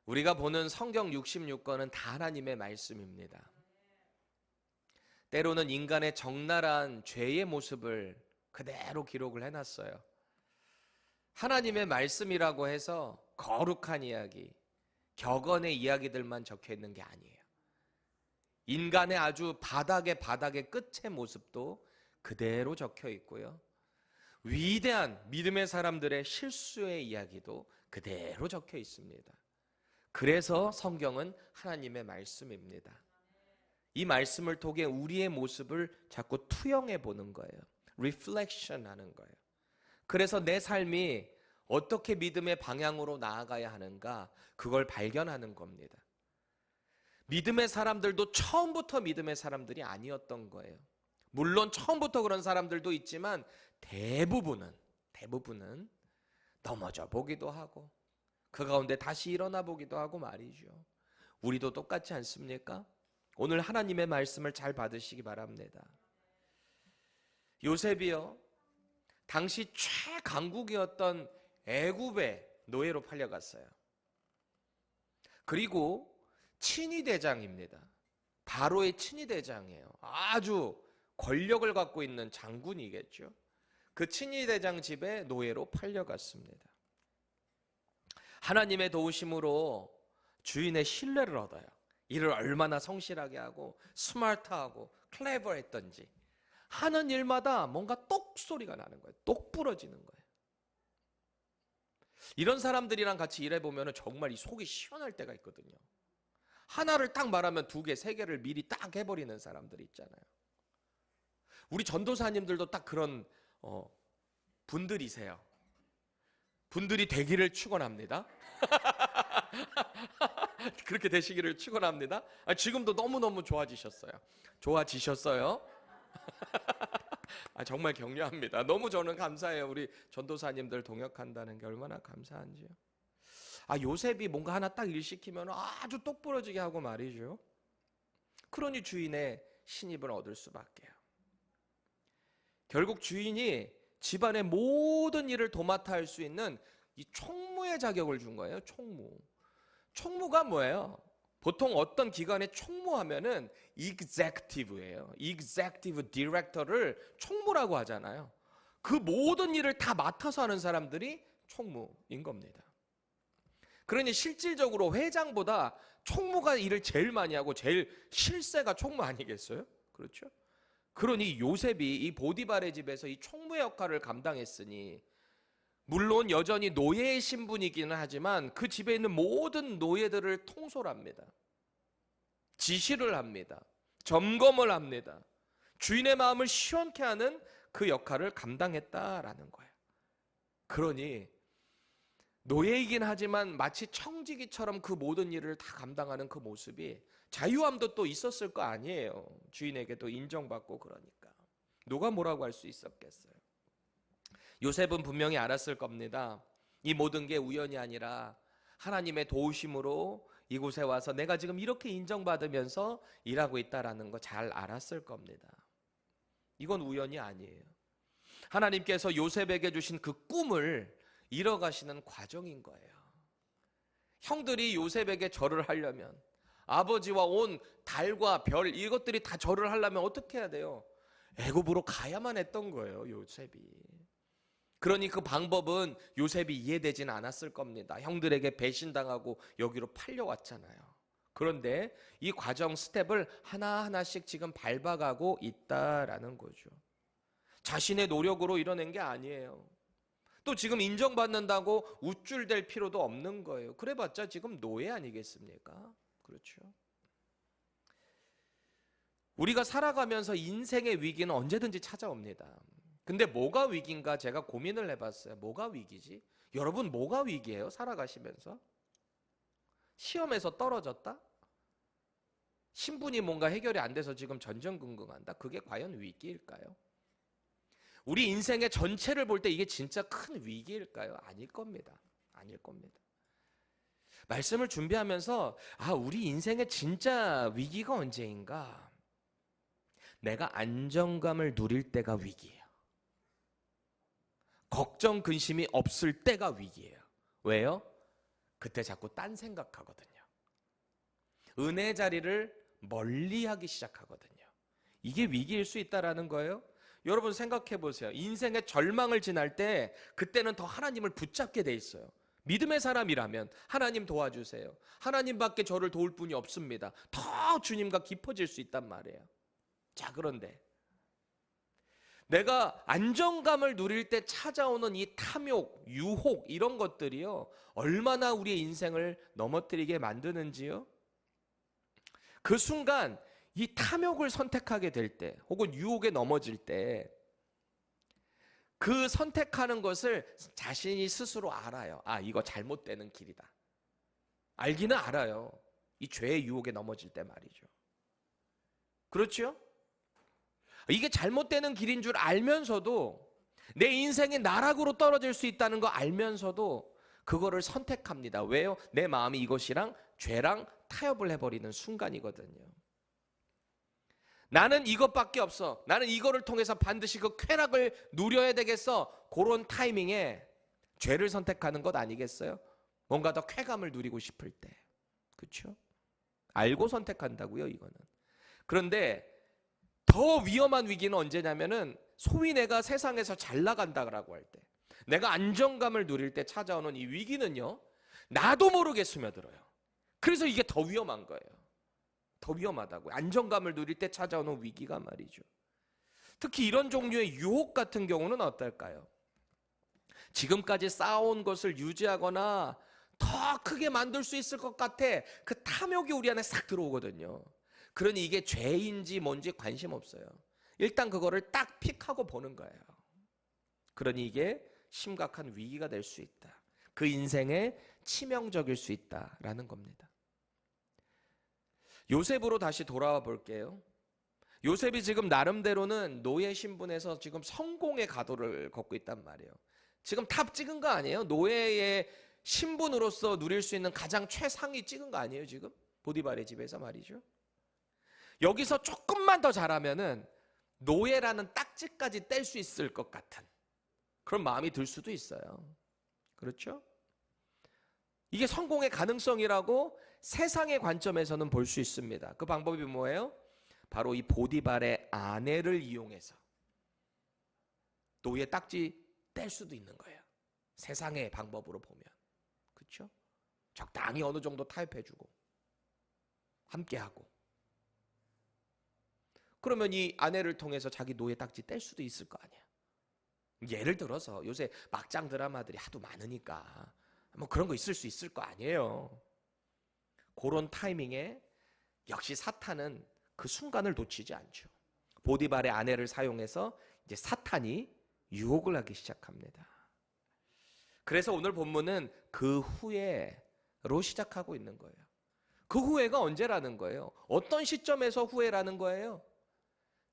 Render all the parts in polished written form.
우리가 보는 성경 66권은 다 하나님의 말씀입니다. 때로는 인간의 적나라한 죄의 모습을 그대로 기록을 해놨어요. 하나님의 말씀이라고 해서 거룩한 이야기, 격언의 이야기들만 적혀 있는 게 아니에요. 인간의 아주 바닥의 끝의 모습도 그대로 적혀 있고요. 위대한 믿음의 사람들의 실수의 이야기도 그대로 적혀 있습니다. 그래서 성경은 하나님의 말씀입니다. 이 말씀을 통해 우리의 모습을 자꾸 투영해 보는 거예요. 리플렉션 하는 거예요. 그래서 내 삶이 어떻게 믿음의 방향으로 나아가야 하는가, 그걸 발견하는 겁니다. 믿음의 사람들도 처음부터 믿음의 사람들이 아니었던 거예요. 물론 처음부터 그런 사람들도 있지만 대부분은 넘어져 보기도 하고 그 가운데 다시 일어나 보기도 하고 말이죠. 우리도 똑같지 않습니까? 오늘 하나님의 말씀을 잘 받으시기 바랍니다. 요셉이요, 당시 최강국이었던 애굽의 노예로 팔려갔어요. 그리고 친위대장입니다. 바로의 친위대장이에요. 아주 권력을 갖고 있는 장군이겠죠. 그 친위대장 집에 노예로 팔려갔습니다. 하나님의 도우심으로 주인의 신뢰를 얻어요. 일을 얼마나 성실하게 하고 스마트하고 클레버했던지 하는 일마다 뭔가 똑소리가 나는 거예요. 똑 부러지는 거예요. 이런 사람들이랑 같이 일해보면 정말 이 속이 시원할 때가 있거든요. 하나를 딱 말하면 두 개, 세 개를 미리 딱 해버리는 사람들이 있잖아요. 우리 전도사님들도 딱 그런 분들이세요. 분들이 되기를 축원합니다. 그렇게 되시기를 축원합니다. 지금도 너무너무 좋아지셨어요. 정말 격려합니다. 너무 저는 감사해요. 우리 전도사님들 동역한다는 게 얼마나 감사한지요. 요셉이 뭔가 하나 딱 일 시키면 아주 똑부러지게 하고 말이죠. 그러니 주인의 신입을 얻을 수밖에요. 결국 주인이 집안의 모든 일을 도맡아 할 수 있는 이 총무의 자격을 준 거예요. 총무가 뭐예요? 보통 어떤 기관에 총무하면은 executive예요. executive director를 총무라고 하잖아요. 그 모든 일을 다 맡아서 하는 사람들이 총무인 겁니다. 그러니 실질적으로 회장보다 총무가 일을 제일 많이 하고 제일 실세가 총무 아니겠어요? 그렇죠? 그러니 요셉이 이 보디발의 집에서 이 총무의 역할을 감당했으니 물론 여전히 노예의 신분이기는 하지만 그 집에 있는 모든 노예들을 통솔합니다. 지시를 합니다. 점검을 합니다. 주인의 마음을 시원케 하는 그 역할을 감당했다라는 거예요. 그러니 노예이긴 하지만 마치 청지기처럼 그 모든 일을 다 감당하는 그 모습이 자유함도 또 있었을 거 아니에요. 주인에게도 인정받고 그러니까. 누가 뭐라고 할 수 있었겠어요. 요셉은 분명히 알았을 겁니다. 이 모든 게 우연이 아니라 하나님의 도우심으로 이곳에 와서 내가 지금 이렇게 인정받으면서 일하고 있다라는 거 잘 알았을 겁니다. 이건 우연이 아니에요. 하나님께서 요셉에게 주신 그 꿈을 이뤄가시는 과정인 거예요. 형들이 요셉에게 절을 하려면, 아버지와 온 달과 별 이것들이 다 절을 하려면 어떻게 해야 돼요? 애굽으로 가야만 했던 거예요, 요셉이. 그러니 그 방법은 요셉이 이해되지는 않았을 겁니다. 형들에게 배신당하고 여기로 팔려왔잖아요. 그런데 이 과정 스텝을 하나하나씩 지금 밟아가고 있다라는 거죠. 자신의 노력으로 이뤄낸 게 아니에요. 또 지금 인정받는다고 우쭐댈 필요도 없는 거예요. 그래봤자 지금 노예 아니겠습니까? 그렇죠. 우리가 살아가면서 인생의 위기는 언제든지 찾아옵니다. 근데 뭐가 위기인가 제가 고민을 해봤어요. 뭐가 위기지? 여러분 뭐가 위기예요? 살아가시면서? 시험에서 떨어졌다? 신분이 뭔가 해결이 안 돼서 지금 전전긍긍한다? 그게 과연 위기일까요? 우리 인생의 전체를 볼 때 이게 진짜 큰 위기일까요? 아닐 겁니다. 아닐 겁니다. 말씀을 준비하면서 우리 인생의 진짜 위기가 언제인가? 내가 안정감을 누릴 때가 위기예요. 걱정, 근심이 없을 때가 위기예요. 왜요? 그때 자꾸 딴 생각하거든요. 은혜 자리를 멀리하기 시작하거든요. 이게 위기일 수 있다라는 거예요. 여러분 생각해 보세요. 인생의 절망을 지날 때 그때는 더 하나님을 붙잡게 돼 있어요. 믿음의 사람이라면 하나님 도와주세요. 하나님밖에 저를 도울 분이 없습니다. 더 주님과 깊어질 수 있단 말이에요. 자, 그런데 내가 안정감을 누릴 때 찾아오는 이 탐욕, 유혹 이런 것들이요, 얼마나 우리의 인생을 넘어뜨리게 만드는지요. 그 순간 이 탐욕을 선택하게 될 때, 혹은 유혹에 넘어질 때, 그 선택하는 것을 자신이 스스로 알아요. 아, 이거 잘못되는 길이다. 알기는 알아요. 이 죄의 유혹에 넘어질 때 말이죠. 그렇죠? 이게 잘못되는 길인 줄 알면서도, 내 인생이 나락으로 떨어질 수 있다는 거 알면서도 그거를 선택합니다. 왜요? 내 마음이 이것이랑 죄랑 타협을 해버리는 순간이거든요. 나는 이것밖에 없어. 나는 이거를 통해서 반드시 그 쾌락을 누려야 되겠어. 그런 타이밍에 죄를 선택하는 것 아니겠어요? 뭔가 더 쾌감을 누리고 싶을 때. 그렇죠? 알고 선택한다고요, 이거는. 그런데 더 위험한 위기는 언제냐면은 소위 내가 세상에서 잘 나간다라고 할 때, 내가 안정감을 누릴 때 찾아오는 이 위기는요, 나도 모르게 스며들어요. 그래서 이게 더 위험한 거예요. 더 위험하다고요. 안정감을 누릴 때 찾아오는 위기가 말이죠. 특히 이런 종류의 유혹 같은 경우는 어떨까요? 지금까지 쌓아온 것을 유지하거나 더 크게 만들 수 있을 것 같아. 그 탐욕이 우리 안에 싹 들어오거든요. 그러니 이게 죄인지 뭔지 관심 없어요. 일단 그거를 딱 픽하고 보는 거예요. 그러니 이게 심각한 위기가 될 수 있다. 그 인생에 치명적일 수 있다라는 겁니다. 요셉으로 다시 돌아와 볼게요. 요셉이 지금 나름대로는 노예 신분에서 지금 성공의 가도를 걷고 있단 말이에요. 지금 탑 찍은 거 아니에요? 노예의 신분으로서 누릴 수 있는 가장 최상위 찍은 거 아니에요, 지금? 보디발의 집에서 말이죠. 여기서 조금만 더 잘하면은 노예라는 딱지까지 뗄 수 있을 것 같은 그런 마음이 들 수도 있어요. 그렇죠? 이게 성공의 가능성이라고 세상의 관점에서는 볼 수 있습니다. 그 방법이 뭐예요? 바로 이 보디발의 아내를 이용해서 노예 딱지 뗄 수도 있는 거예요. 세상의 방법으로 보면. 그렇죠? 적당히 어느 정도 타협해주고 함께하고. 그러면 이 아내를 통해서 자기 노예 딱지 뗄 수도 있을 거 아니야. 예를 들어서 요새 막장 드라마들이 하도 많으니까 뭐 그런 거 있을 수 있을 거 아니에요. 그런 타이밍에 역시 사탄은 그 순간을 놓치지 않죠. 보디발의 아내를 사용해서 이제 사탄이 유혹을 하기 시작합니다. 그래서 오늘 본문은 그 후에로 시작하고 있는 거예요. 그 후회가 언제라는 거예요? 어떤 시점에서 후회라는 거예요?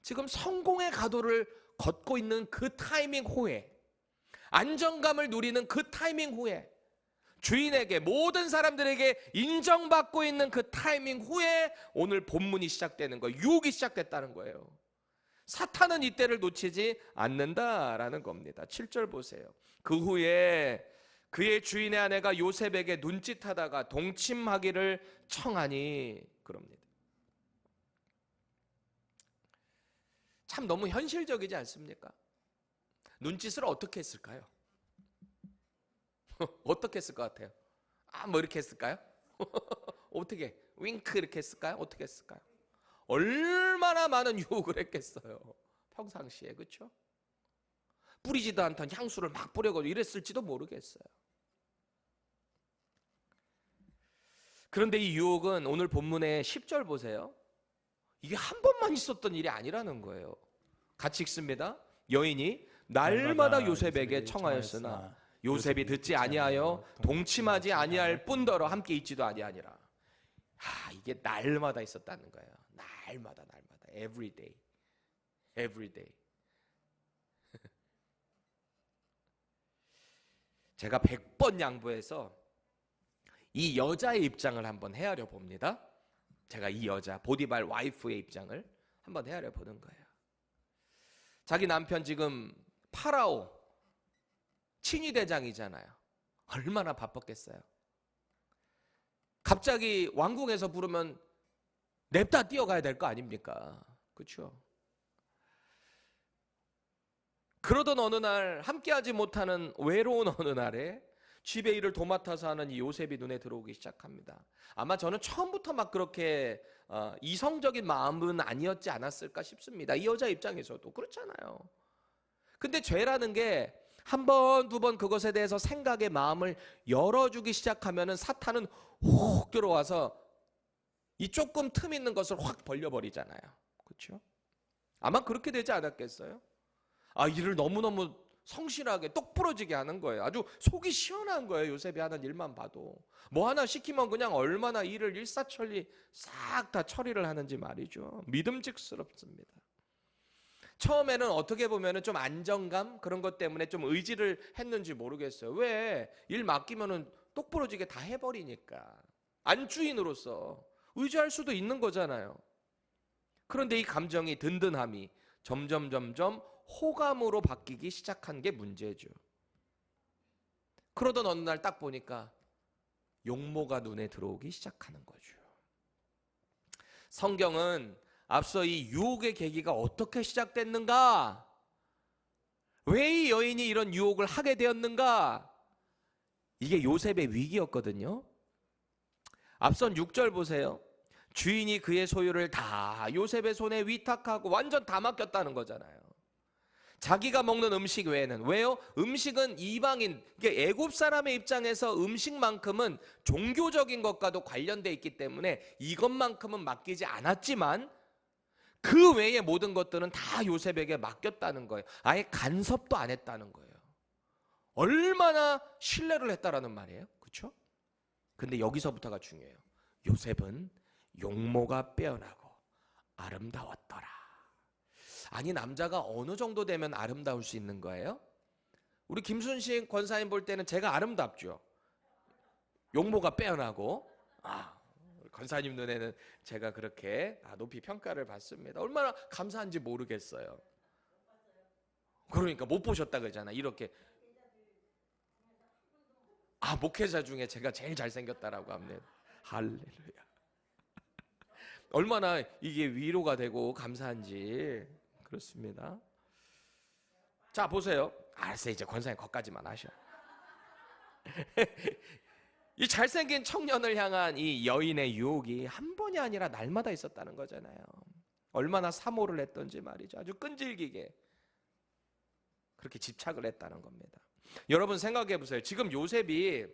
지금 성공의 가도를 걷고 있는 그 타이밍 후에, 안정감을 누리는 그 타이밍 후에, 주인에게, 모든 사람들에게 인정받고 있는 그 타이밍 후에 오늘 본문이 시작되는 거예요. 유혹이 시작됐다는 거예요. 사탄은 이때를 놓치지 않는다라는 겁니다. 7절 보세요. 그 후에 그의 주인의 아내가 요셉에게 눈짓하다가 동침하기를 청하니, 그럽니다. 참 너무 현실적이지 않습니까? 눈짓을 어떻게 했을까요? 어떻게 했을 것 같아요? 뭐 이렇게 했을까요? 어떻게? 윙크 이렇게 했을까요? 어떻게 했을까요? 얼마나 많은 유혹을 했겠어요. 평상시에. 그렇죠? 뿌리지도 않던 향수를 막 뿌려가지고 이랬을지도 모르겠어요. 그런데 이 유혹은 오늘 본문의 10절 보세요. 이게 한 번만 있었던 일이 아니라는 거예요. 같이 읽습니다. 여인이 날마다 요셉에게 청하였으나 요셉이 듣지 아니하여 동침하지 아니할 뿐더러 함께 있지도 아니하니라. 이게 날마다 있었다는 거예요. 날마다 every day. 제가 100번 양보해서 이 여자의 입장을 한번 헤아려 봅니다. 제가 이 여자 보디발 와이프의 입장을 한번 헤아려 보는 거예요. 자기 남편 지금 파라오 친위대장이잖아요. 얼마나 바빴겠어요. 갑자기 왕궁에서 부르면 냅다 뛰어가야 될 거 아닙니까? 그렇죠? 그러던 어느 날 함께하지 못하는 외로운 어느 날에 집의 일을 도맡아서 하는 이 요셉이 눈에 들어오기 시작합니다. 아마 저는 처음부터 막 그렇게 이성적인 마음은 아니었지 않았을까 싶습니다. 이 여자 입장에서도 그렇잖아요. 근데 죄라는 게 한 번, 두 번 그것에 대해서 생각의 마음을 열어주기 시작하면은 사탄은 혹 들어와서 이 조금 틈 있는 것을 확 벌려버리잖아요. 그렇죠? 아마 그렇게 되지 않았겠어요? 일을 너무너무 성실하게 똑부러지게 하는 거예요. 아주 속이 시원한 거예요. 요셉이 하는 일만 봐도. 뭐 하나 시키면 그냥 얼마나 일을 일사천리 싹 다 처리를 하는지 말이죠. 믿음직스럽습니다. 처음에는 어떻게 보면 좀 안정감 그런 것 때문에 좀 의지를 했는지 모르겠어요. 왜? 일 맡기면은 똑부러지게 다 해버리니까. 안주인으로서 의지할 수도 있는 거잖아요. 그런데 이 감정이 든든함이 점점 호감으로 바뀌기 시작한 게 문제죠. 그러던 어느 날 딱 보니까 용모가 눈에 들어오기 시작하는 거죠. 성경은 앞서 이 유혹의 계기가 어떻게 시작됐는가? 왜 이 여인이 이런 유혹을 하게 되었는가? 이게 요셉의 위기였거든요. 앞선 6절 보세요. 주인이 그의 소유를 다 요셉의 손에 위탁하고 완전 다 맡겼다는 거잖아요. 자기가 먹는 음식 외에는. 왜요? 음식은 이방인, 애굽 사람의 입장에서 음식만큼은 종교적인 것과도 관련되어 있기 때문에 이것만큼은 맡기지 않았지만 그 외의 모든 것들은 다 요셉에게 맡겼다는 거예요. 아예 간섭도 안 했다는 거예요. 얼마나 신뢰를 했다라는 말이에요. 그렇죠? 근데 여기서부터가 중요해요. 요셉은 용모가 빼어나고 아름다웠더라. 아니, 남자가 어느 정도 되면 아름다울 수 있는 거예요? 우리 김순식 권사님 볼 때는 제가 아름답죠. 용모가 빼어나고. 권사님 눈에는 제가 그렇게 높이 평가를 받습니다. 얼마나 감사한지 모르겠어요. 그러니까 못 보셨다 그러잖아. 이렇게. 목회자 중에 제가 제일 잘생겼다라고 합니다. 할렐루야. 얼마나 이게 위로가 되고 감사한지. 그렇습니다. 자, 보세요. 알았어요. 이제 권사님 거기까지만 하셔. 이 잘생긴 청년을 향한 이 여인의 유혹이 한 번이 아니라 날마다 있었다는 거잖아요. 얼마나 사모를 했던지 말이죠. 아주 끈질기게 그렇게 집착을 했다는 겁니다. 여러분 생각해 보세요. 지금 요셉이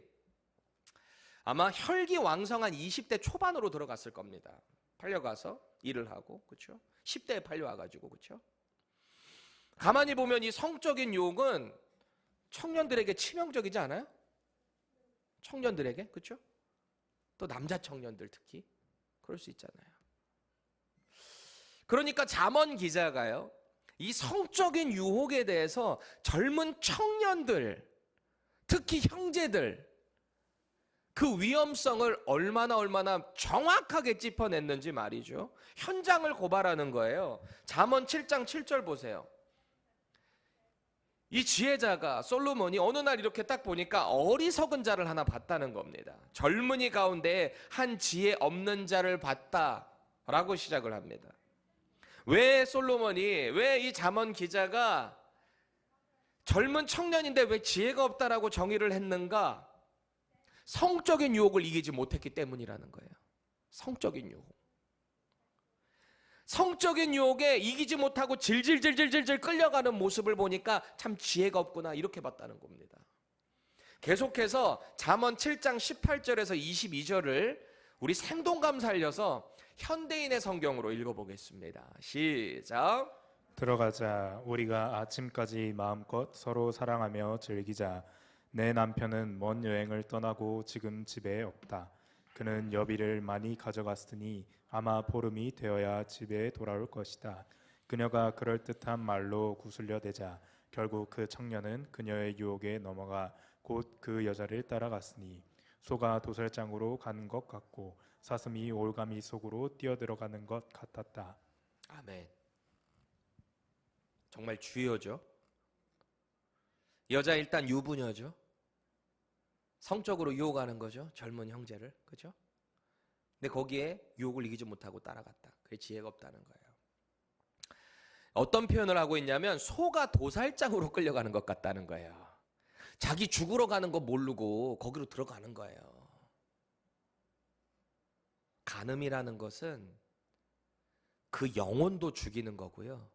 아마 혈기왕성한 20대 초반으로 들어갔을 겁니다. 팔려가서 일을 하고, 그렇죠? 10대에 팔려와가지고, 그렇죠? 가만히 보면 이 성적인 유혹은 청년들에게 치명적이지 않아요? 청년들에게, 그렇죠? 또 남자 청년들 특히 그럴 수 있잖아요. 그러니까 잠언 기자가요, 이 성적인 유혹에 대해서 젊은 청년들, 특히 형제들, 그 위험성을 얼마나 정확하게 짚어냈는지 말이죠. 현장을 고발하는 거예요. 잠언 7장 7절 보세요. 이 지혜자가 솔로몬이 어느 날 이렇게 딱 보니까 어리석은 자를 하나 봤다는 겁니다. 젊은이 가운데 한 지혜 없는 자를 봤다라고 시작을 합니다. 왜 솔로몬이, 왜 이 잠언 기자가 젊은 청년인데 왜 지혜가 없다라고 정의를 했는가? 성적인 유혹을 이기지 못했기 때문이라는 거예요. 성적인 유혹. 성적인 유혹에 이기지 못하고 질질질질질 끌려가는 모습을 보니까 참 지혜가 없구나, 이렇게 봤다는 겁니다. 계속해서 잠언 7장 18절에서 22절을 우리 생동감 살려서 현대인의 성경으로 읽어보겠습니다. 시작. 들어가자. 우리가 아침까지 마음껏 서로 사랑하며 즐기자. 내 남편은 먼 여행을 떠나고 지금 집에 없다. 그는 여비를 많이 가져갔으니 아마 보름이 되어야 집에 돌아올 것이다. 그녀가 그럴듯한 말로 구슬려 대자 결국 그 청년은 그녀의 유혹에 넘어가 곧 그 여자를 따라갔으니 소가 도살장으로 가는 것 같고 사슴이 올가미 속으로 뛰어들어가는 것 같았다. 아멘. 정말 주요죠. 여자 일단 유부녀죠. 성적으로 유혹하는 거죠. 젊은 형제를. 그죠? 근데 거기에 유혹을 이기지 못하고 따라갔다. 그게 지혜가 없다는 거예요. 어떤 표현을 하고 있냐면 소가 도살장으로 끌려가는 것 같다는 거예요. 자기 죽으러 가는 거 모르고 거기로 들어가는 거예요. 간음이라는 것은 그 영혼도 죽이는 거고요.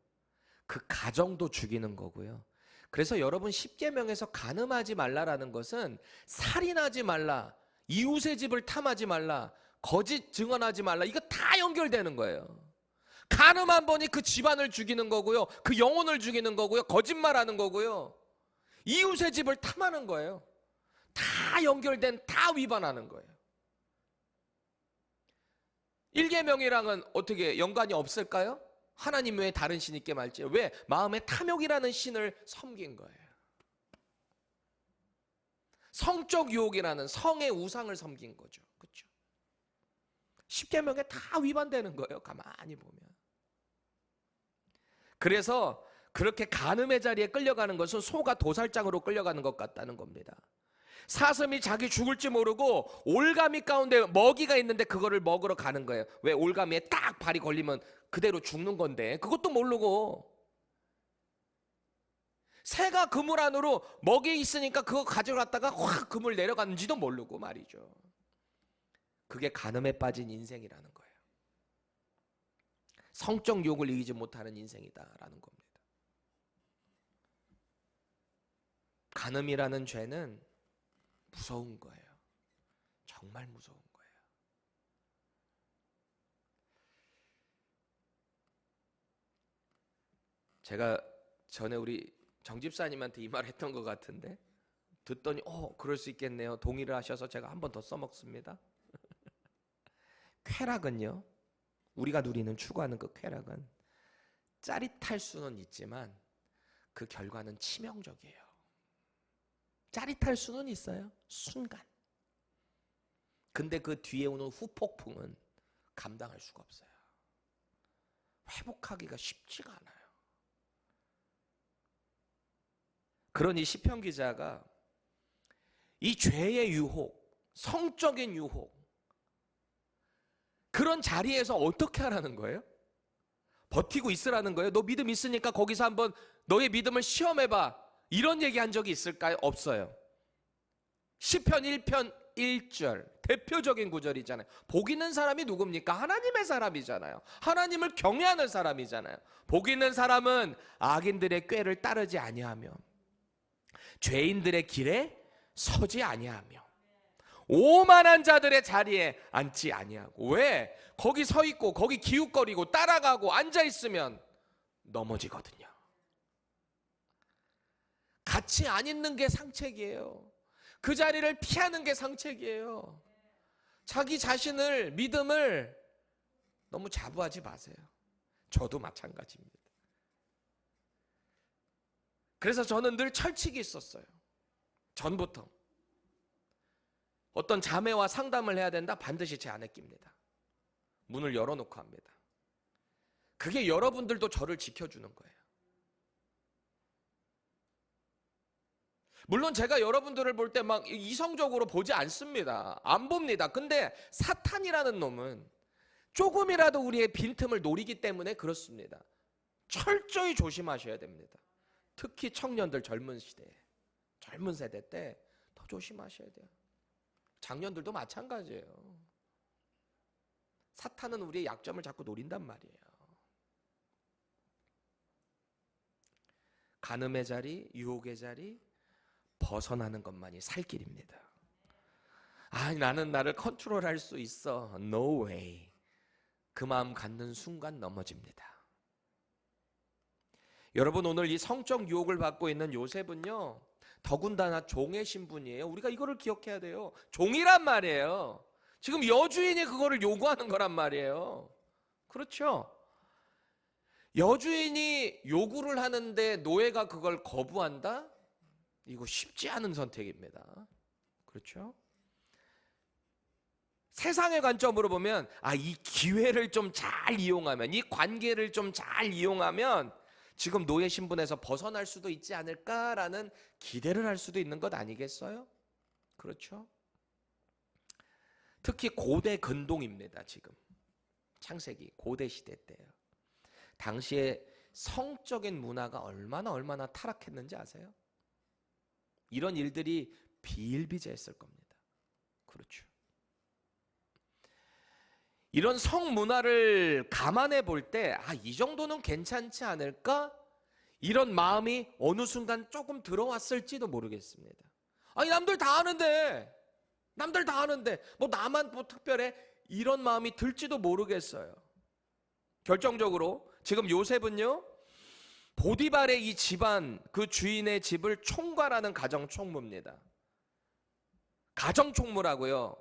그 가정도 죽이는 거고요. 그래서 여러분 10계명에서 간음하지 말라라는 것은 살인하지 말라, 이웃의 집을 탐하지 말라, 거짓 증언하지 말라, 이거 다 연결되는 거예요. 간음 한 번이 그 집안을 죽이는 거고요. 그 영혼을 죽이는 거고요. 거짓말하는 거고요. 이웃의 집을 탐하는 거예요. 다 연결된, 다 위반하는 거예요. 1계명이랑은 어떻게 연관이 없을까요? 하나님 외에 다른 신이 있게 말지. 왜? 마음의 탐욕이라는 신을 섬긴 거예요. 성적 유혹이라는 성의 우상을 섬긴 거죠. 그렇죠? 10계명에 다 위반되는 거예요. 가만히 보면. 그래서 그렇게 간음의 자리에 끌려가는 것은 소가 도살장으로 끌려가는 것 같다는 겁니다. 사슴이 자기 죽을지 모르고 올가미 가운데 먹이가 있는데 그거를 먹으러 가는 거예요. 왜? 올가미에 딱 발이 걸리면 그대로 죽는 건데 그것도 모르고, 새가 그물 안으로 먹이 있으니까 그거 가져갔다가 확 그물 내려갔는지도 모르고 말이죠. 그게 간음에 빠진 인생이라는 거예요. 성적 유혹을 이기지 못하는 인생이다라는 겁니다. 간음이라는 죄는 무서운 거예요. 정말 무서운 거예요. 제가 전에 우리 정 집사님한테 이 말 했던 것 같은데 듣더니 그럴 수 있겠네요. 동의를 하셔서 제가 한 번 더 써먹습니다. 쾌락은요, 우리가 누리는 추구하는 그 쾌락은 짜릿할 수는 있지만 그 결과는 치명적이에요. 짜릿할 수는 있어요. 순간. 근데 그 뒤에 오는 후폭풍은 감당할 수가 없어요. 회복하기가 쉽지가 않아요. 그러니 시편 기자가 이 죄의 유혹, 성적인 유혹, 그런 자리에서 어떻게 하라는 거예요? 버티고 있으라는 거예요? 너 믿음 있으니까 거기서 한번 너의 믿음을 시험해봐. 이런 얘기 한 적이 있을까요? 없어요. 시편 1편 1절 대표적인 구절이잖아요. 복 있는 사람이 누굽니까? 하나님의 사람이잖아요. 하나님을 경외하는 사람이잖아요. 복 있는 사람은 악인들의 꾀를 따르지 아니하며 죄인들의 길에 서지 아니하며 오만한 자들의 자리에 앉지 아니하고. 왜? 거기 서 있고 거기 기웃거리고 따라가고 앉아 있으면 넘어지거든요. 같이 안 있는 게 상책이에요. 그 자리를 피하는 게 상책이에요. 자기 자신을, 믿음을 너무 자부하지 마세요. 저도 마찬가지입니다. 그래서 저는 늘 철칙이 있었어요. 전부터. 어떤 자매와 상담을 해야 된다? 반드시 제 안에 낍니다. 문을 열어놓고 합니다. 그게 여러분들도 저를 지켜주는 거예요. 물론 제가 여러분들을 볼 때 막 이성적으로 보지 않습니다. 안 봅니다. 근데 사탄이라는 놈은 조금이라도 우리의 빈틈을 노리기 때문에 그렇습니다. 철저히 조심하셔야 됩니다. 특히 청년들 젊은 시대에, 젊은 세대 때 더 조심하셔야 돼요. 장년들도 마찬가지예요. 사탄은 우리의 약점을 자꾸 노린단 말이에요. 간음의 자리, 유혹의 자리, 벗어나는 것만이 살 길입니다. 나는 나를 컨트롤할 수 있어. No way. 그 마음 갖는 순간 넘어집니다. 여러분, 오늘 이 성적 유혹을 받고 있는 요셉은요, 더군다나 종의 신분이에요. 우리가 이거를 기억해야 돼요. 종이란 말이에요. 지금 여주인이 그거를 요구하는 거란 말이에요. 그렇죠? 여주인이 요구를 하는데 노예가 그걸 거부한다? 이거 쉽지 않은 선택입니다. 그렇죠? 세상의 관점으로 보면 이 기회를 좀 잘 이용하면, 이 관계를 좀 잘 이용하면 지금 노예 신분에서 벗어날 수도 있지 특히 고대 근동입니다. 지금 창세기 고대 시대 때예요. 당시에 성적인 문화가 얼마나 타락했는지 아세요? 이런 일들이 비일비재했을 겁니다. 그렇죠. 이런 성문화를 감안해 볼 때, 이 정도는 괜찮지 않을까? 이런 마음이 어느 순간 조금 들어왔을지도 모르겠습니다. 아니, 남들 다 하는데, 뭐 나만 뭐 특별해? 이런 마음이 들지도 모르겠어요. 결정적으로, 지금 요셉은요, 보디발의 이 집안, 그 주인의 집을 총괄하는 가정총무입니다. 가정총무라고요.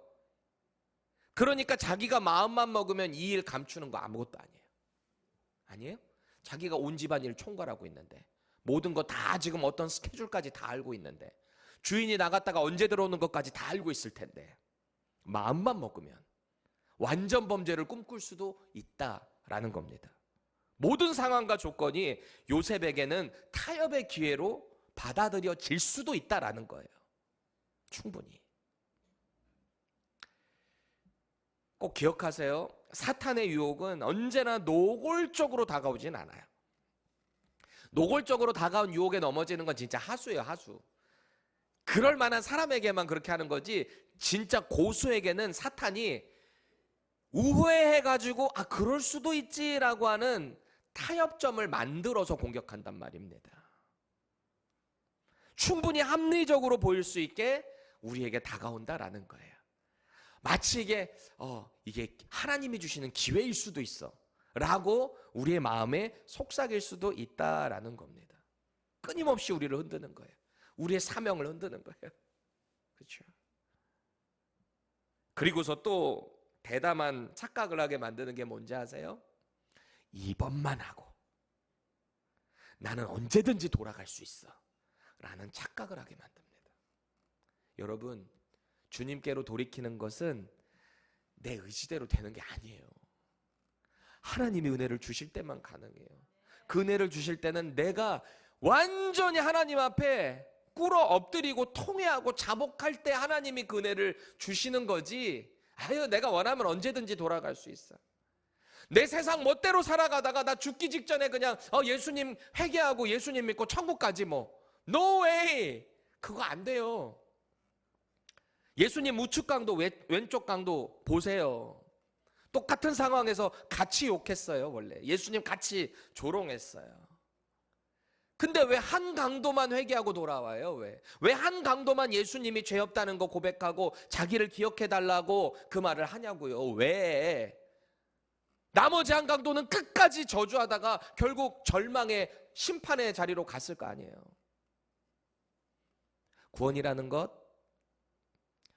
그러니까 자기가 마음만 먹으면 이 일 감추는 거 아무것도 아니에요. 아니에요? 자기가 온 집안일을 총괄하고 있는데, 모든 거 다 지금 어떤 스케줄까지 다 알고 있는데, 주인이 나갔다가 언제 들어오는 것까지 다 알고 있을 텐데, 마음만 먹으면 완전 범죄를 꿈꿀 수도 있다라는 겁니다. 모든 상황과 조건이 요셉에게는 타협의 기회로 받아들여질 수도 있다라는 거예요. 충분히. 꼭 기억하세요. 사탄의 유혹은 언제나 노골적으로 다가오진 않아요. 노골적으로 다가온 유혹에 넘어지는 건 진짜 하수예요, 하수. 그럴 만한 사람에게만 그렇게 하는 거지, 진짜 고수에게는 사탄이 우회해가지고 그럴 수도 있지라고 하는 타협점을 만들어서 공격한단 말입니다. 충분히 합리적으로 보일 수 있게 우리에게 다가온다라는 거예요. 마치 이게 하나님이 주시는 기회일 수도 있어 라고 우리의 마음에 속삭일 수도 있다라는 겁니다. 끊임없이 우리를 흔드는 거예요. 우리의 사명을 흔드는 거예요. 그렇죠? 그리고서 또 대담한 착각을 하게 만드는 게 뭔지 아세요? 이번만 하고 나는 언제든지 돌아갈 수 있어 라는 착각을 하게 만듭니다. 여러분, 주님께로 돌이키는 것은 내 의지대로 되는 게 아니에요. 하나님이 은혜를 주실 때만 가능해요. 그 은혜를 주실 때는 내가 완전히 하나님 앞에 꿇어 엎드리고 통회하고 자복할 때 하나님이 그 은혜를 주시는 거지, 내가 원하면 언제든지 돌아갈 수 있어. 내 세상 멋대로 살아가다가 나 죽기 직전에 그냥 예수님 회개하고 예수님 믿고 천국 가지 뭐. No way! 그거 안 돼요. 예수님 우측 강도 왼쪽 강도 보세요. 똑같은 상황에서 같이 욕했어요. 원래 예수님 같이 조롱했어요. 근데 왜 한 강도만 회개하고 돌아와요? 왜 한 강도만 예수님이 죄 없다는 거 고백하고 자기를 기억해달라고 그 말을 하냐고요? 왜? 나머지 한 강도는 끝까지 저주하다가 결국 절망의 심판의 자리로 갔을 거 아니에요. 구원이라는 것,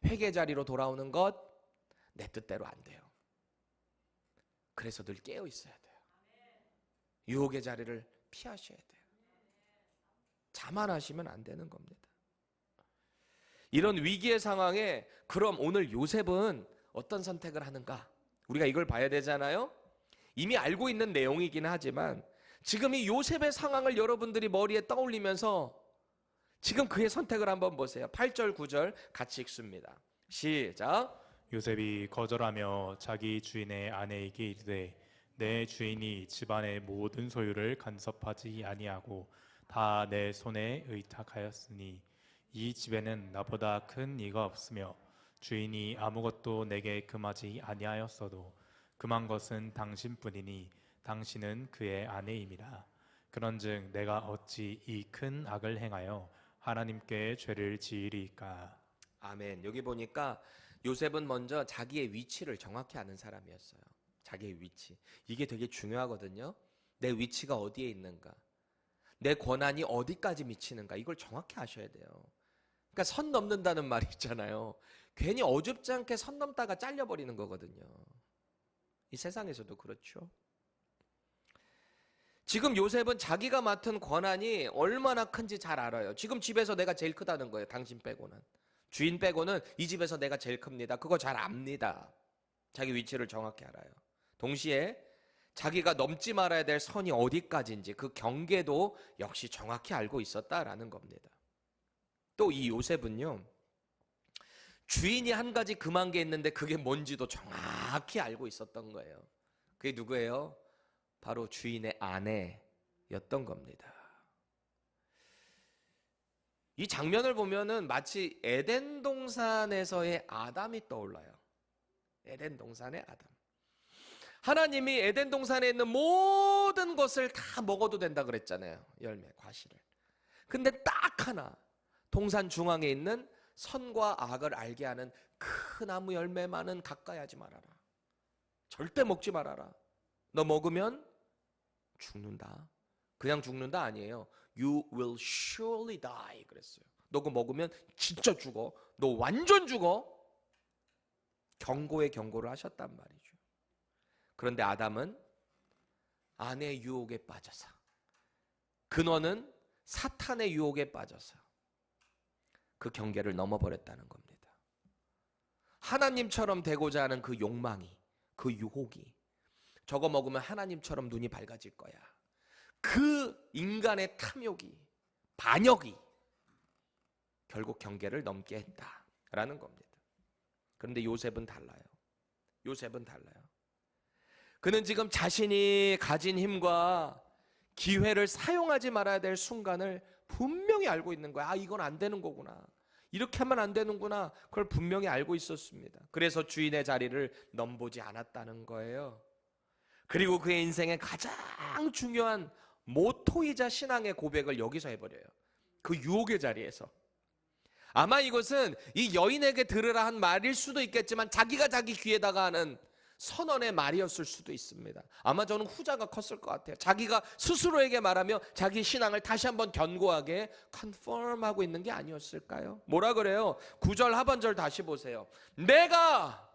회개 자리로 돌아오는 것, 내 뜻대로 안 돼요. 그래서 늘 깨어 있어야 돼요. 유혹의 자리를 피하셔야 돼요. 자만하시면 안 되는 겁니다. 이런 위기의 상황에 그럼 오늘 요셉은 어떤 선택을 하는가? 우리가 이걸 봐야 되잖아요. 이미 알고 있는 내용이긴 하지만 지금 이 요셉의 상황을 여러분들이 머리에 떠올리면서 지금 그의 선택을 한번 보세요. 8절 9절 같이 읽습니다. 시작. 요셉이 거절하며 자기 주인의 아내에게 이르되 내 주인이 집안의 모든 소유를 간섭하지 아니하고 다 내 손에 의탁하였으니 이 집에는 나보다 큰 이가 없으며 주인이 아무것도 내게 금하지 아니하였어도 금한 것은 당신뿐이니 당신은 그의 아내임이라. 그런즉 내가 어찌 이 큰 악을 행하여 하나님께 죄를 지으리이까. 아멘. 여기 보니까 요셉은 먼저 자기의 위치를 정확히 아는 사람이었어요. 자기의 위치. 이게 되게 중요하거든요. 내 위치가 어디에 있는가, 내 권한이 어디까지 미치는가, 이걸 정확히 아셔야 돼요. 그러니까 선 넘는다는 말이 있잖아요. 괜히 어줍지 않게 선 넘다가 잘려버리는 거거든요. 이 세상에서도 그렇죠. 지금 요셉은 자기가 맡은 권한이 얼마나 큰지 잘 알아요. 지금 집에서 내가 제일 크다는 거예요. 당신 빼고는. 주인 빼고는 이 집에서 내가 제일 큽니다. 그거 잘 압니다. 자기 위치를 정확히 알아요. 동시에 자기가 넘지 말아야 될 선이 어디까지인지 그 경계도 역시 정확히 알고 있었다라는 겁니다. 또 이 요셉은요, 주인이 한 가지 금한 게 있는데 그게 뭔지도 정확히 알고 있었던 거예요. 그게 누구예요? 바로 주인의 아내였던 겁니다. 이 장면을 보면은 마치 에덴 동산에서의 아담이 떠올라요. 에덴 동산의 아담. 하나님이 에덴 동산에 있는 모든 것을 다 먹어도 된다 그랬잖아요. 열매, 과실을. 근데 딱 하나, 동산 중앙에 있는 선과 악을 알게 하는 그 나무 열매만은 가까이 하지 말아라. 절대 먹지 말아라. 너 먹으면 죽는다. 그냥 죽는다 아니에요. You will surely die 그랬어요. 너 그거 먹으면 진짜 죽어. 너 완전 죽어. 경고의 경고를 하셨단 말이죠. 그런데 아담은 아내의 유혹에 빠져서, 근원은 사탄의 유혹에 빠져서 그 경계를 넘어버렸다는 겁니다. 하나님처럼 되고자 하는 그 욕망이, 그 유혹이, 저거 먹으면 하나님처럼 눈이 밝아질 거야. 그 인간의 탐욕이, 반역이 결국 경계를 넘게 했다라는 겁니다. 그런데 요셉은 달라요. 요셉은 달라요. 그는 지금 자신이 가진 힘과 기회를 사용하지 말아야 될 순간을 분명히 알고 있는 거야. 아, 이건 안 되는 거구나. 이렇게 하면 안 되는구나. 그걸 분명히 알고 있었습니다. 그래서 주인의 자리를 넘보지 않았다는 거예요. 그리고 그의 인생의 가장 중요한 모토이자 신앙의 고백을 여기서 해버려요. 그 유혹의 자리에서. 아마 이것은 이 여인에게 들으라 한 말일 수도 있겠지만 자기가 자기 귀에다가 하는 선언의 말이었을 수도 있습니다. 아마 저는 후자가 컸을 것 같아요. 자기가 스스로에게 말하며 자기 신앙을 다시 한번 견고하게 컨펌하고 있는 게 아니었을까요? 뭐라 그래요? 9절 하반절 다시 보세요. 내가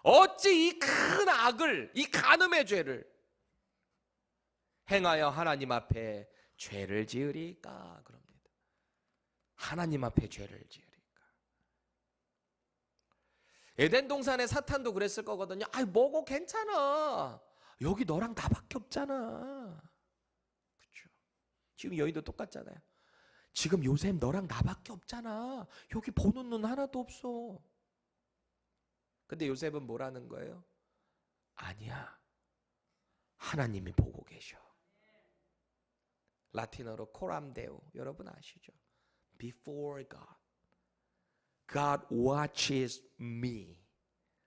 어찌 이 큰 악을, 이 간음의 죄를 행하여 하나님 앞에 죄를 지으리까? 그럽니다. 하나님 앞에 죄를 지으리까? 에덴 동산의 사탄도 그랬을 거거든요. 아이, 먹어, 괜찮아. 여기 너랑 나밖에 없잖아. 그렇죠? 지금 여의도 똑같잖아요. 지금 요셉 너랑 나밖에 없잖아. 여기 보는 눈 하나도 없어. 근데 요셉은 뭐라는 거예요? 아니야. 하나님이 보고 계셔. 라틴어로 코람데오, 여러분 아시죠? Before God. God watches me.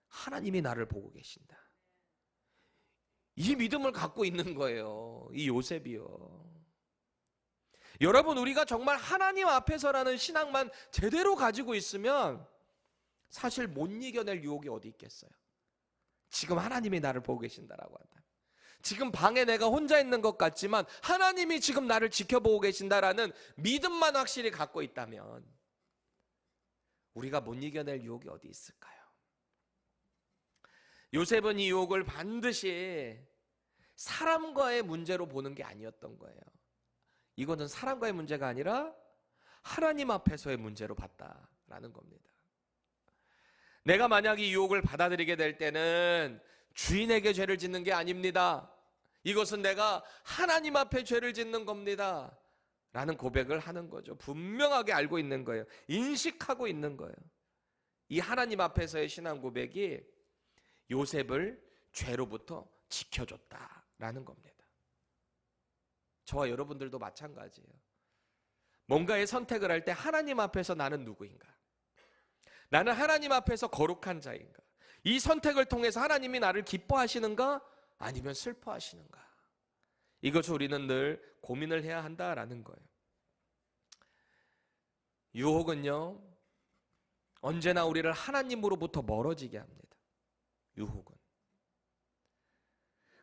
하나님이 나를 보고 계신다. 이 믿음을 갖고 있는 거예요. 이 요셉이요. 여러분, 우리가 정말 하나님 앞에서라는 신앙만 제대로 가지고 있으면 사실 못 이겨낼 유혹이 어디 있겠어요. 지금 하나님이 나를 보고 계신다라고 한다. 지금 방에 내가 혼자 있는 것 같지만 하나님이 지금 나를 지켜보고 계신다라는 믿음만 확실히 갖고 있다면 우리가 못 이겨낼 유혹이 어디 있을까요? 요셉은 이 유혹을 반드시 사람과의 문제로 보는 게 아니었던 거예요. 이거는 사람과의 문제가 아니라 하나님 앞에서의 문제로 봤다라는 겁니다. 내가 만약 이 유혹을 받아들이게 될 때는 주인에게 죄를 짓는 게 아닙니다. 이것은 내가 하나님 앞에 죄를 짓는 겁니다. 라는 고백을 하는 거죠. 분명하게 알고 있는 거예요. 인식하고 있는 거예요. 이 하나님 앞에서의 신앙 고백이 요셉을 죄로부터 지켜줬다라는 겁니다. 저와 여러분들도 마찬가지예요. 뭔가의 선택을 할 때 하나님 앞에서 나는 누구인가? 나는 하나님 앞에서 거룩한 자인가? 이 선택을 통해서 하나님이 나를 기뻐하시는가? 아니면 슬퍼하시는가? 이것을 우리는 늘 고민을 해야 한다라는 거예요. 유혹은요, 언제나 우리를 하나님으로부터 멀어지게 합니다. 유혹은.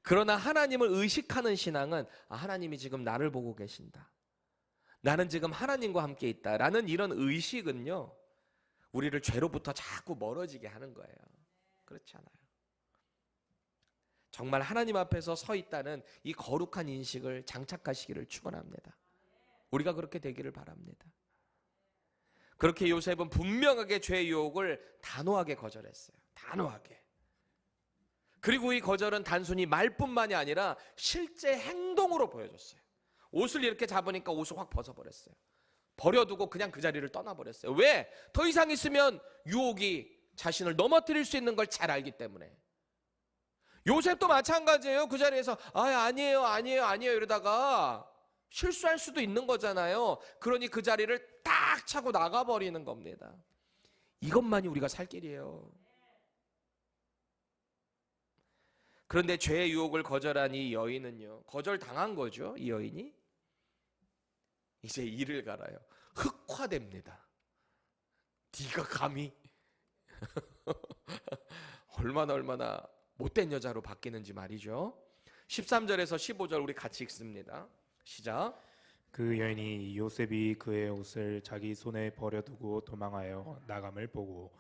그러나 하나님을 의식하는 신앙은 하나님이 지금 나를 보고 계신다. 나는 지금 하나님과 함께 있다라는 이런 의식은요, 우리를 죄로부터 자꾸 멀어지게 하는 거예요. 그렇지 않아요. 정말 하나님 앞에서 서 있다는 이 거룩한 인식을 장착하시기를 축원합니다. 우리가 그렇게 되기를 바랍니다. 그렇게 요셉은 분명하게 죄의 유혹을 단호하게 거절했어요. 단호하게. 그리고 이 거절은 단순히 말뿐만이 아니라 실제 행동으로 보여줬어요. 옷을 이렇게 잡으니까 옷을 확 벗어버렸어요. 버려두고 그냥 그 자리를 떠나버렸어요. 왜? 더 이상 있으면 유혹이 자신을 넘어뜨릴 수 있는 걸 잘 알기 때문에. 요셉도 마찬가지예요. 그 자리에서 아니에요 이러다가 실수할 수도 있는 거잖아요. 그러니 그 자리를 딱 차고 나가버리는 겁니다. 이것만이 우리가 살 길이에요. 그런데 죄의 유혹을 거절한 이 여인은요, 거절당한 거죠. 이 여인이 이제 이를 갈아요. 흑화됩니다. 네가 감히 얼마나 못된 여자로 바뀌는지 말이죠. 13절에서 15절 우리 같이 읽습니다. 시작. 그 여인이 요셉이 그의 옷을 자기 손에 버려두고 도망하여 나감을 보고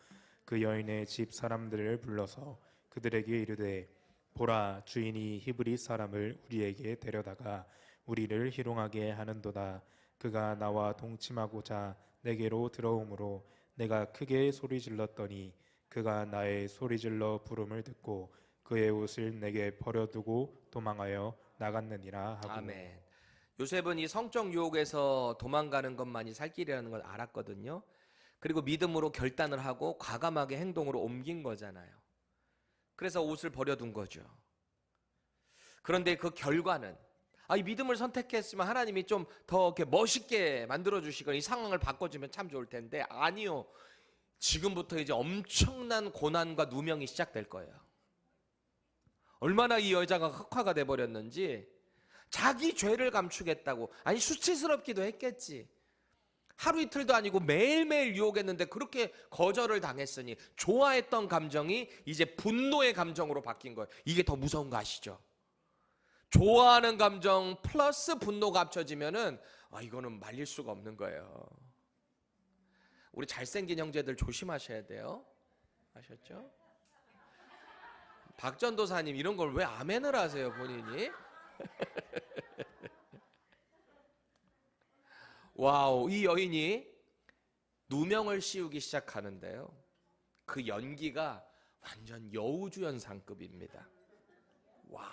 그 여인의 집 사람들을 불러서 그들에게 이르되 보라, 주인이 히브리 사람을 우리에게 데려다가 우리를 희롱하게 하는도다. 그가 나와 동침하고자 내게로 들어오므로 내가 크게 소리 질렀더니 그가 나의 소리 질러 부름을 듣고 그의 옷을 내게 버려두고 도망하여 나갔느니라 하고. 아멘. 요셉은 이 성적 유혹에서 도망가는 것만이 살 길이라는 걸 알았거든요. 그리고 믿음으로 결단을 하고 과감하게 행동으로 옮긴 거잖아요. 그래서 옷을 버려둔 거죠. 그런데 그 결과는 이 믿음을 선택했으면 하나님이 좀 더 이렇게 멋있게 만들어 주시거나 이 상황을 바꿔주면 참 좋을 텐데 아니요. 지금부터 이제 엄청난 고난과 누명이 시작될 거예요. 얼마나 이 여자가 흑화가 돼 버렸는지 자기 죄를 감추겠다고 수치스럽기도 했겠지. 하루 이틀도 아니고 매일매일 유혹했는데 그렇게 거절을 당했으니 좋아했던 감정이 이제 분노의 감정으로 바뀐 거예요. 이게 더 무서운 거 아시죠? 좋아하는 감정 플러스 분노가 합쳐지면은 이거는 말릴 수가 없는 거예요. 우리 잘생긴 형제들 조심하셔야 돼요. 아셨죠? 박 전도사님 이런 걸 왜 아멘을 하세요 본인이? 와우, 이 여인이 누명을 씌우기 시작하는데요. 그 연기가 완전 여우주연상급입니다. 와우.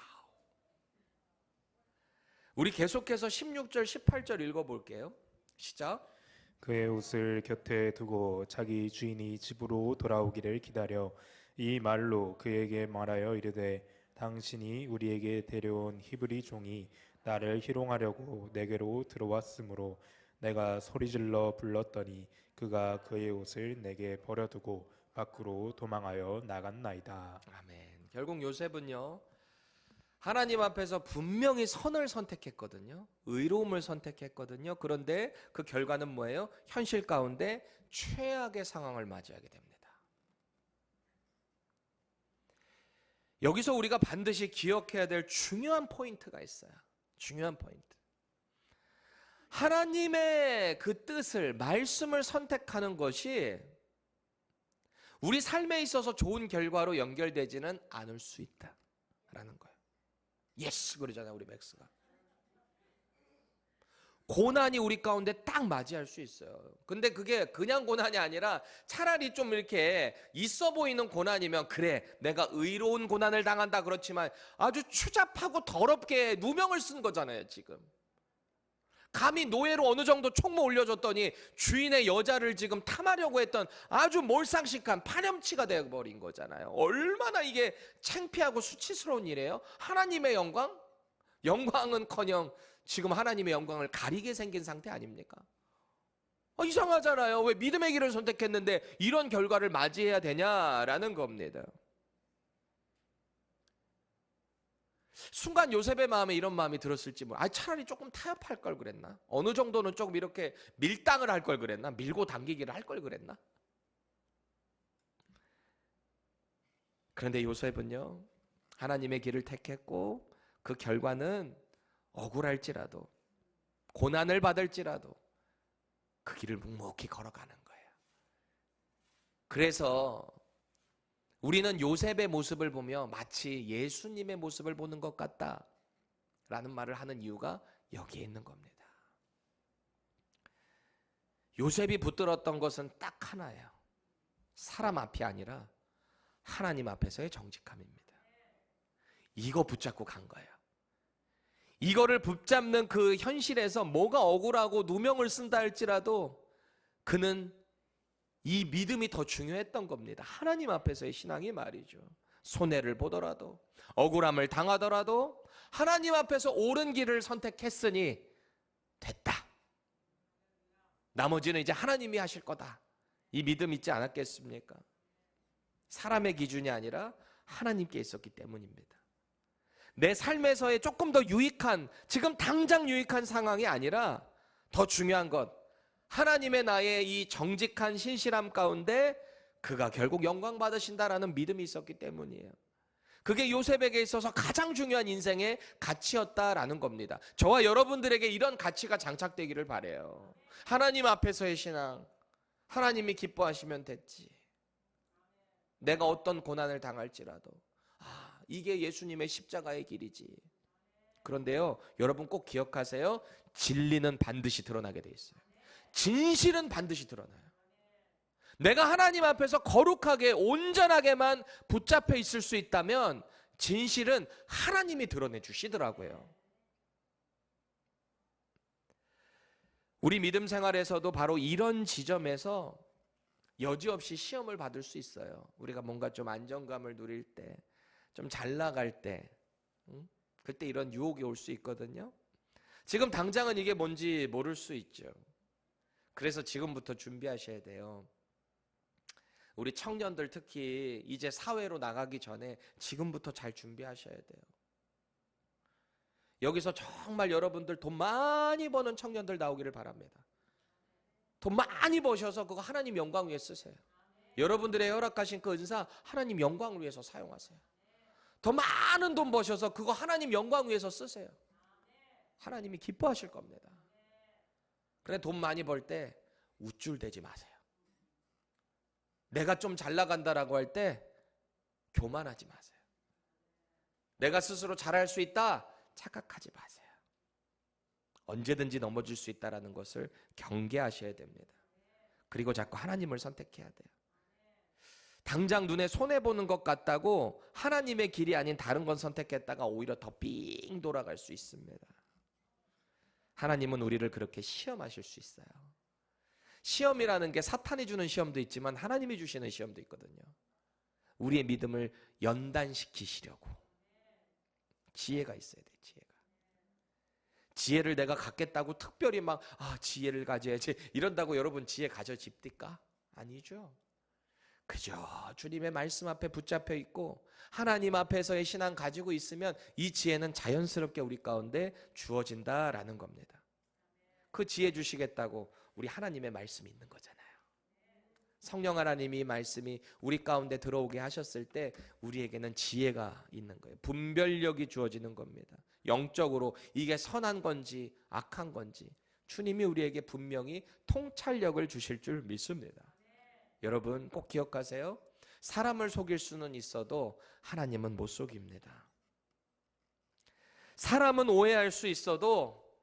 우리 계속해서 16절, 18절 읽어볼게요. 시작. 그의 옷을 곁에 두고 자기 주인이 집으로 돌아오기를 기다려 이 말로 그에게 말하여 이르되 당신이 우리에게 데려온 히브리 종이 나를 희롱하려고 내게로 들어왔으므로 내가 소리질러 불렀더니 그가 그의 옷을 내게 버려두고 밖으로 도망하여 나갔나이다. 아멘. 결국 요셉은요, 하나님 앞에서 분명히 선을 선택했거든요. 의로움을 선택했거든요. 그런데 그 결과는 뭐예요? 현실 가운데 최악의 상황을 맞이하게 됩니다. 여기서 우리가 반드시 기억해야 될 중요한 포인트가 있어요. 중요한 포인트. 하나님의 그 뜻을, 말씀을 선택하는 것이 우리 삶에 있어서 좋은 결과로 연결되지는 않을 수 있다라는 거예요. 예스 그러잖아요, 우리 맥스가. 고난이 우리 가운데 딱 맞이할 수 있어요. 근데 그게 그냥 고난이 아니라 차라리 좀 이렇게 있어 보이는 고난이면 그래 내가 의로운 고난을 당한다 그렇지만 아주 추잡하고 더럽게 누명을 쓴 거잖아요 지금. 감히 노예로 어느 정도 총무 올려줬더니 주인의 여자를 지금 탐하려고 했던 아주 몰상식한 파렴치가 되어버린 거잖아요. 얼마나 이게 창피하고 수치스러운 일이에요. 하나님의 영광? 영광은커녕 지금 하나님의 영광을 가리게 생긴 상태 아닙니까? 이상하잖아요. 왜 믿음의 길을 선택했는데 이런 결과를 맞이해야 되냐라는 겁니다. 순간 요셉의 마음에 이런 마음이 들었을지 차라리 조금 타협할 걸 그랬나? 어느 정도는 조금 이렇게 밀당을 할 걸 그랬나? 밀고 당기기를 할 걸 그랬나? 그런데 요셉은요, 하나님의 길을 택했고 그 결과는 억울할지라도 고난을 받을지라도 그 길을 묵묵히 걸어가는 거예요. 그래서 우리는 요셉의 모습을 보며 마치 예수님의 모습을 보는 것 같다라는 말을 하는 이유가 여기에 있는 겁니다. 요셉이 붙들었던 것은 딱 하나예요. 사람 앞이 아니라 하나님 앞에서의 정직함입니다. 이거 붙잡고 간 거예요. 이거를 붙잡는 그 현실에서 뭐가 억울하고 누명을 쓴다 할지라도 그는 이 믿음이 더 중요했던 겁니다. 하나님 앞에서의 신앙이 말이죠. 손해를 보더라도 억울함을 당하더라도 하나님 앞에서 옳은 길을 선택했으니 됐다. 나머지는 이제 하나님이 하실 거다. 이 믿음 있지 않았겠습니까? 사람의 기준이 아니라 하나님께 있었기 때문입니다. 내 삶에서의 조금 더 유익한, 지금 당장 유익한 상황이 아니라 더 중요한 것, 하나님의 나의 이 정직한 신실함 가운데 그가 결국 영광 받으신다라는 믿음이 있었기 때문이에요. 그게 요셉에게 있어서 가장 중요한 인생의 가치였다라는 겁니다. 저와 여러분들에게 이런 가치가 장착되기를 바라요. 하나님 앞에서의 신앙, 하나님이 기뻐하시면 됐지. 내가 어떤 고난을 당할지라도 이게 예수님의 십자가의 길이지. 그런데요, 여러분 꼭 기억하세요. 진리는 반드시 드러나게 돼 있어요. 진실은 반드시 드러나요. 내가 하나님 앞에서 거룩하게 온전하게만 붙잡혀 있을 수 있다면 진실은 하나님이 드러내 주시더라고요. 우리 믿음 생활에서도 바로 이런 지점에서 여지없이 시험을 받을 수 있어요. 우리가 뭔가 좀 안정감을 누릴 때, 좀 잘 나갈 때, 그때 이런 유혹이 올 수 있거든요. 지금 당장은 이게 뭔지 모를 수 있죠. 그래서 지금부터 준비하셔야 돼요. 우리 청년들 특히 이제 사회로 나가기 전에 지금부터 잘 준비하셔야 돼요. 여기서 정말 여러분들 돈 많이 버는 청년들 나오기를 바랍니다. 돈 많이 버셔서 그거 하나님 영광 위해 쓰세요. 여러분들의 허락하신 그 은사 하나님 영광을 위해서 사용하세요. 더 많은 돈 버셔서 그거 하나님 영광 위해서 쓰세요. 하나님이 기뻐하실 겁니다. 그래, 돈 많이 벌 때 우쭐대지 마세요. 내가 좀 잘 나간다라고 할 때 교만하지 마세요. 내가 스스로 잘할 수 있다 착각하지 마세요. 언제든지 넘어질 수 있다는 것을 경계하셔야 됩니다. 그리고 자꾸 하나님을 선택해야 돼요. 당장 눈에 손해보는 것 같다고 하나님의 길이 아닌 다른 건 선택했다가 오히려 더 삥 돌아갈 수 있습니다. 하나님은 우리를 그렇게 시험하실 수 있어요. 시험이라는 게 사탄이 주는 시험도 있지만 하나님이 주시는 시험도 있거든요. 우리의 믿음을 연단시키시려고. 지혜가 있어야 돼요. 지혜를 내가 갖겠다고 특별히 막 지혜를 가져야지 이런다고 여러분 지혜 가져집니까? 아니죠. 그저 주님의 말씀 앞에 붙잡혀 있고 하나님 앞에서의 신앙 가지고 있으면 이 지혜는 자연스럽게 우리 가운데 주어진다라는 겁니다. 그 지혜 주시겠다고 우리 하나님의 말씀이 있는 거잖아요. 성령 하나님이 말씀이 우리 가운데 들어오게 하셨을 때 우리에게는 지혜가 있는 거예요. 분별력이 주어지는 겁니다. 영적으로 이게 선한 건지 악한 건지 주님이 우리에게 분명히 통찰력을 주실 줄 믿습니다. 여러분 꼭 기억하세요. 사람을 속일 수는 있어도 하나님은 못 속입니다. 사람은 오해할 수 있어도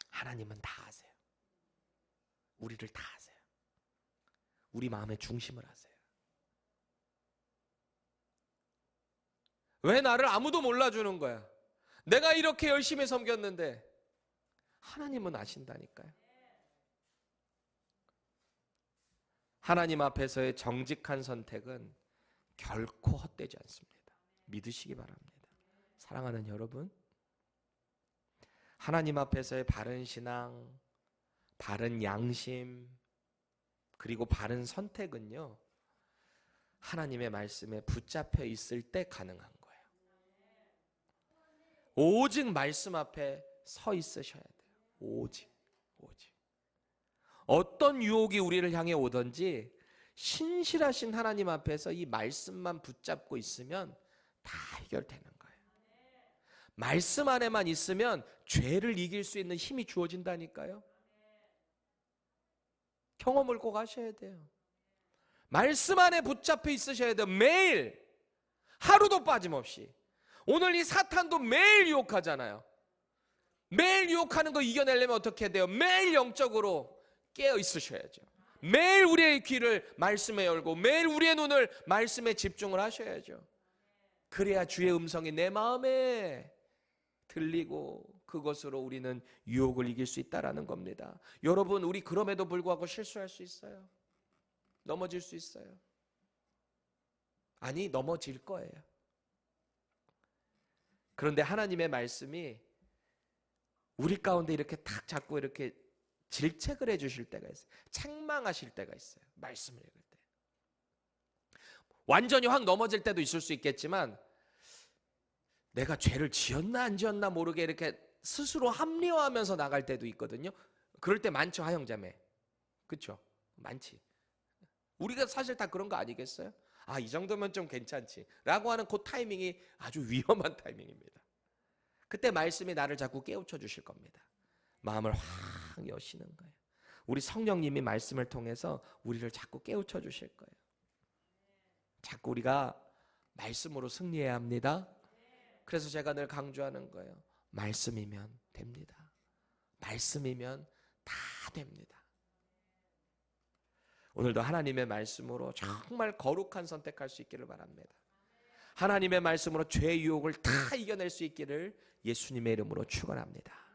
하나님은 다 아세요. 우리를 다 아세요. 우리 마음의 중심을 아세요. 왜 나를 아무도 몰라주는 거야? 내가 이렇게 열심히 섬겼는데 하나님은 아신다니까요. 하나님 앞에서의 정직한 선택은 결코 헛되지 않습니다. 믿으시기 바랍니다. 사랑하는 여러분, 하나님 앞에서의 바른 신앙, 바른 양심, 그리고 바른 선택은요, 하나님의 말씀에 붙잡혀 있을 때 가능한 거예요. 오직 말씀 앞에 서 있으셔야 돼요. 오직. 어떤 유혹이 우리를 향해 오든지 신실하신 하나님 앞에서 이 말씀만 붙잡고 있으면 다 해결되는 거예요. 말씀 안에만 있으면 죄를 이길 수 있는 힘이 주어진다니까요. 경험을 꼭 하셔야 돼요. 말씀 안에 붙잡혀 있으셔야 돼요. 매일 하루도 빠짐없이. 오늘 이 사탄도 매일 유혹하잖아요. 매일 유혹하는 거 이겨내려면 어떻게 해야 돼요? 매일 영적으로 깨어 있으셔야죠. 매일 우리의 귀를 말씀에 열고 매일 우리의 눈을 말씀에 집중을 하셔야죠. 그래야 주의 음성이 내 마음에 들리고 그것으로 우리는 유혹을 이길 수 있다라는 겁니다. 여러분, 우리 그럼에도 불구하고 실수할 수 있어요. 넘어질 수 있어요. 아니, 넘어질 거예요. 그런데 하나님의 말씀이 우리 가운데 이렇게 탁 잡고 이렇게 질책을 해주실 때가 있어요. 책망하실 때가 있어요. 말씀을 읽을 때. 완전히 확 넘어질 때도 있을 수 있겠지만 내가 죄를 지었나 안 지었나 모르게 이렇게 스스로 합리화하면서 나갈 때도 있거든요. 그럴 때 많죠, 하영자매. 그렇죠? 많지. 우리가 사실 다 그런 거 아니겠어요? 아, 이 정도면 좀 괜찮지 라고 하는 그 타이밍이 아주 위험한 타이밍입니다. 그때 말씀이 나를 자꾸 깨우쳐 주실 겁니다. 마음을 확 여시는 거예요. 우리 성령님이 말씀을 통해서 우리를 자꾸 깨우쳐 주실 거예요. 자꾸 우리가 말씀으로 승리해야 합니다. 그래서 제가 늘 강조하는 거예요. 말씀이면 됩니다. 말씀이면 다 됩니다. 오늘도 하나님의 말씀으로 정말 거룩한 선택할 수 있기를 바랍니다. 하나님의 말씀으로 죄의 유혹을 다 이겨낼 수 있기를 예수님의 이름으로 축원합니다.